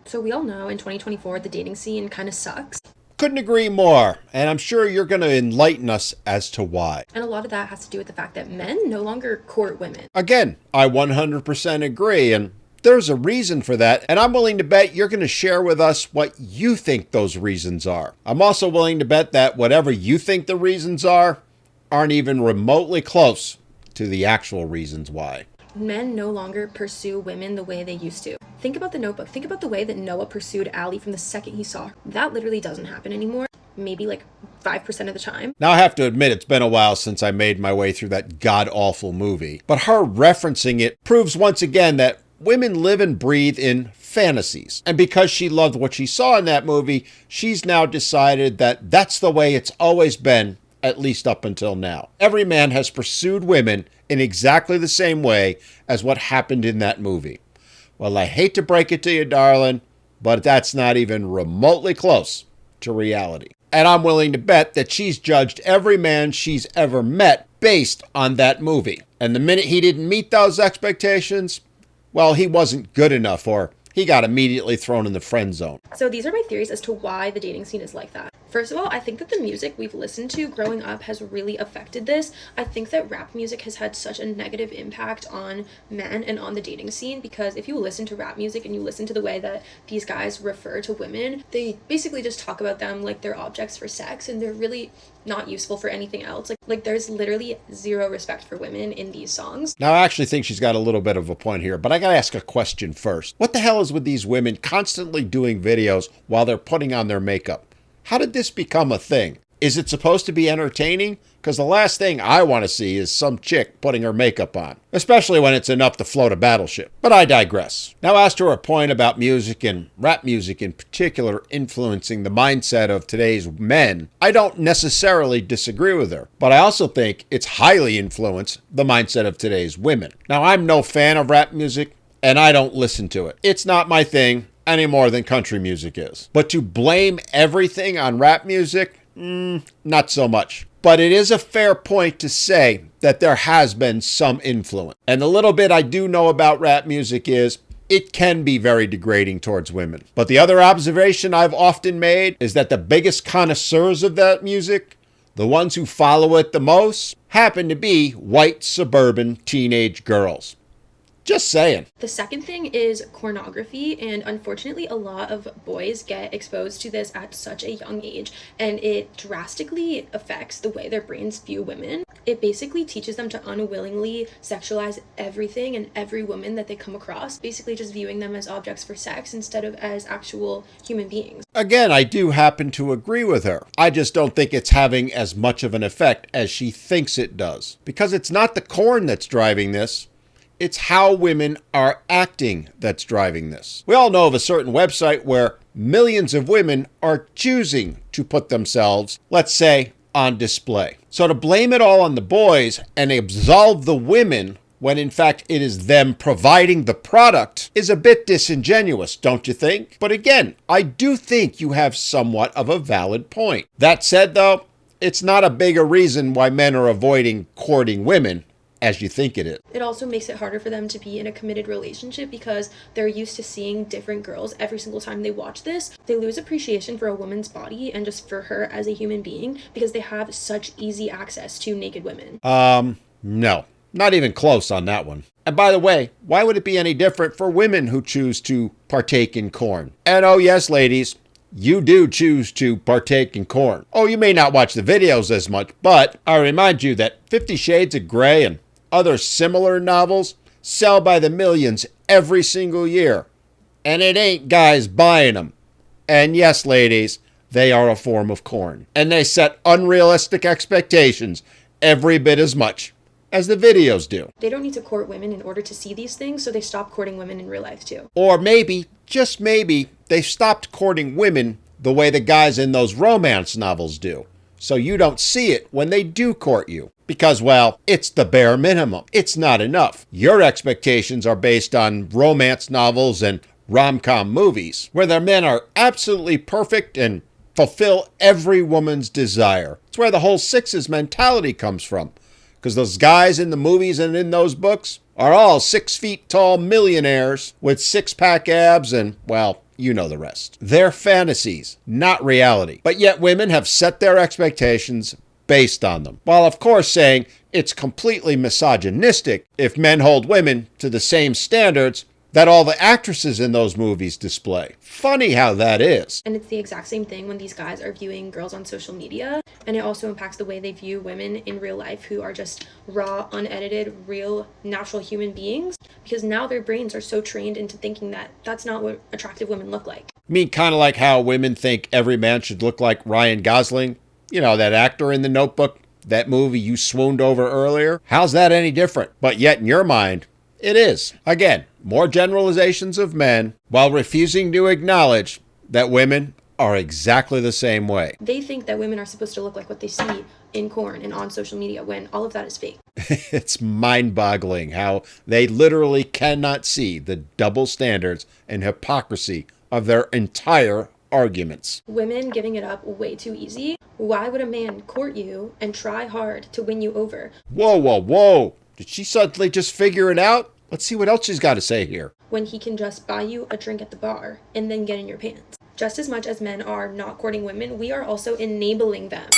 So we all know in 2024, the dating scene kind of sucks. Couldn't agree more, and I'm sure you're going to enlighten us as to why. And a lot of that has to do with the fact that men no longer court women. Again, I 100% agree, and there's a reason for that, and I'm willing to bet you're going to share with us what you think those reasons are. I'm also willing to bet that whatever you think the reasons are aren't even remotely close to the actual reasons why. Men no longer pursue women the way they used to. Think about The Notebook. Think about the way that Noah pursued Allie from the second he saw her. That literally doesn't happen anymore. Maybe like 5% of the time. Now, I have to admit, it's been a while since I made my way through that god-awful movie. But her referencing it proves once again that women live and breathe in fantasies. And because she loved what she saw in that movie, she's now decided that that's the way it's always been, at least up until now. Every man has pursued women in exactly the same way as what happened in that movie. Well, I hate to break it to you, darling, but that's not even remotely close to reality. And I'm willing to bet that she's judged every man she's ever met based on that movie. And the minute he didn't meet those expectations, well, he wasn't good enough, or he got immediately thrown in the friend zone. So these are my theories as to why the dating scene is like that. First of all, I think that the music we've listened to growing up has really affected this. I think that rap music has had such a negative impact on men and on the dating scene, because if you listen to rap music and you listen to the way that these guys refer to women, they basically just talk about them like they're objects for sex, and they're really not useful for anything else. Like there's literally zero respect for women in these songs. Now, I actually think she's got a little bit of a point here, but I gotta ask a question first. What the hell is with these women constantly doing videos while they're putting on their makeup? How did this become a thing? Is it supposed to be entertaining? Because the last thing I want to see is some chick putting her makeup on, especially when it's enough to float a battleship. But I digress. Now, as to her point about music, and rap music in particular, influencing the mindset of today's men, I don't necessarily disagree with her, but I also think it's highly influenced the mindset of today's women. Now, I'm no fan of rap music, and I don't listen to it. It's not my thing any more than country music is. But to blame everything on rap music, not so much. But it is a fair point to say that there has been some influence. And the little bit I do know about rap music is it can be very degrading towards women. But the other observation I've often made is that the biggest connoisseurs of that music, the ones who follow it the most, happen to be white suburban teenage girls. Just saying. The second thing is pornography, and unfortunately a lot of boys get exposed to this at such a young age, and it drastically affects the way their brains view women. It basically teaches them to unwillingly sexualize everything and every woman that they come across, basically just viewing them as objects for sex instead of as actual human beings. Again, I do happen to agree with her. I just don't think it's having as much of an effect as she thinks it does. Because it's not the corn that's driving this. It's how women are acting that's driving this. We all know of a certain website where millions of women are choosing to put themselves, let's say, on display. So to blame it all on the boys and absolve the women when in fact it is them providing the product is a bit disingenuous, don't you think? But again, I do think you have somewhat of a valid point. That said, though, it's not a bigger reason why men are avoiding courting women as you think it is. It also makes it harder for them to be in a committed relationship because they're used to seeing different girls every single time they watch this. They lose appreciation for a woman's body and just for her as a human being because they have such easy access to naked women. No, not even close on that one. And by the way, why would it be any different for women who choose to partake in corn? And oh yes, ladies, you do choose to partake in corn. Oh, you may not watch the videos as much, but I remind you that 50 Shades of Grey and other similar novels sell by the millions every single year. And it ain't guys buying them. And yes, ladies, they are a form of corn. And they set unrealistic expectations every bit as much as the videos do. They don't need to court women in order to see these things, so they stop courting women in real life too. Or maybe, just maybe, they stopped courting women the way the guys in those romance novels do. So you don't see it when they do court you. Because, well, it's the bare minimum. It's not enough. Your expectations are based on romance novels and rom-com movies, where their men are absolutely perfect and fulfill every woman's desire. It's where the whole sixes mentality comes from. Because those guys in the movies and in those books are all 6 feet tall millionaires with six-pack abs and, well, You know the rest. They're fantasies, not reality. But yet women have set their expectations based on them. While of course saying it's completely misogynistic if men hold women to the same standards that all the actresses in those movies display. Funny how that is. And it's the exact same thing when these guys are viewing girls on social media. And it also impacts the way they view women in real life who are just raw, unedited, real, natural human beings. Because now their brains are so trained into thinking that that's not what attractive women look like. I mean, kind of like how women think every man should look like Ryan Gosling. You know, that actor in The Notebook, that movie you swooned over earlier. How's that any different? But yet in your mind, it is. Again, more generalizations of men while refusing to acknowledge that women are exactly the same way. They think that women are supposed to look like what they see in porn and on social media when all of that is fake. It's mind-boggling how they literally cannot see the double standards and hypocrisy of their entire arguments. Women giving it up way too easy. Why would a man court you and try hard to win you over? Whoa, whoa, whoa. Did she suddenly just figure it out? Let's see what else she's got to say here. When he can just buy you a drink at the bar and then get in your pants. Just as much as men are not courting women, we are also enabling them.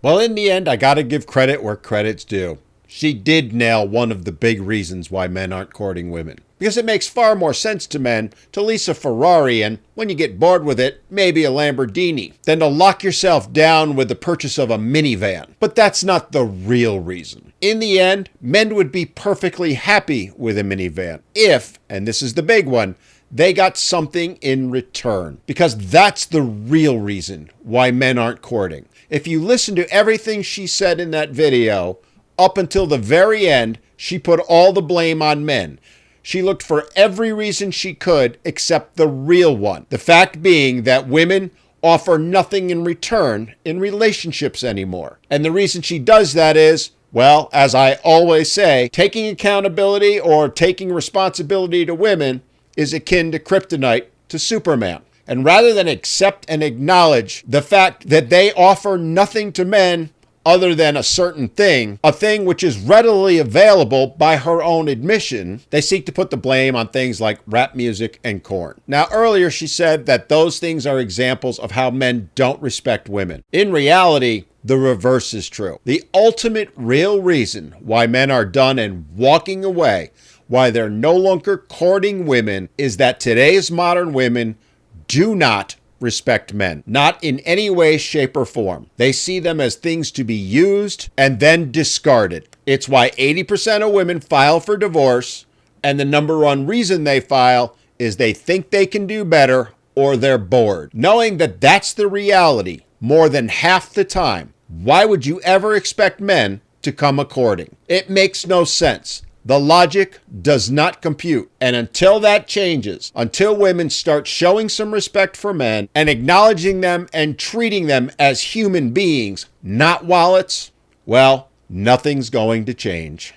Well, in the end, I got to give credit where credit's due. She did nail one of the big reasons why men aren't courting women. Because it makes far more sense to men to lease a Ferrari and, when you get bored with it, maybe a Lamborghini, than to lock yourself down with the purchase of a minivan. But that's not the real reason. In the end, men would be perfectly happy with a minivan if, and this is the big one, they got something in return. Because that's the real reason why men aren't courting. If you listen to everything she said in that video, up until the very end, she put all the blame on men. She looked for every reason she could except the real one. The fact being that women offer nothing in return in relationships anymore. And the reason she does that is, well, as I always say, taking accountability or taking responsibility to women is akin to kryptonite to Superman. And rather than accept and acknowledge the fact that they offer nothing to men other than a certain thing, a thing which is readily available by her own admission, they seek to put the blame on things like rap music and corn. Now, earlier she said that those things are examples of how men don't respect women. In reality, the reverse is true. The ultimate real reason why men are done and walking away, why they're no longer courting women, is that today's modern women do not respect men. Not in any way, shape, or form. They see them as things to be used and then discarded. It's why 80% of women file for divorce, and the number one reason they file is they think they can do better or they're bored. Knowing that that's the reality more than half the time, why would you ever expect men to come a-courting? It makes no sense. The logic does not compute. And until that changes, until women start showing some respect for men and acknowledging them and treating them as human beings, not wallets, well, nothing's going to change.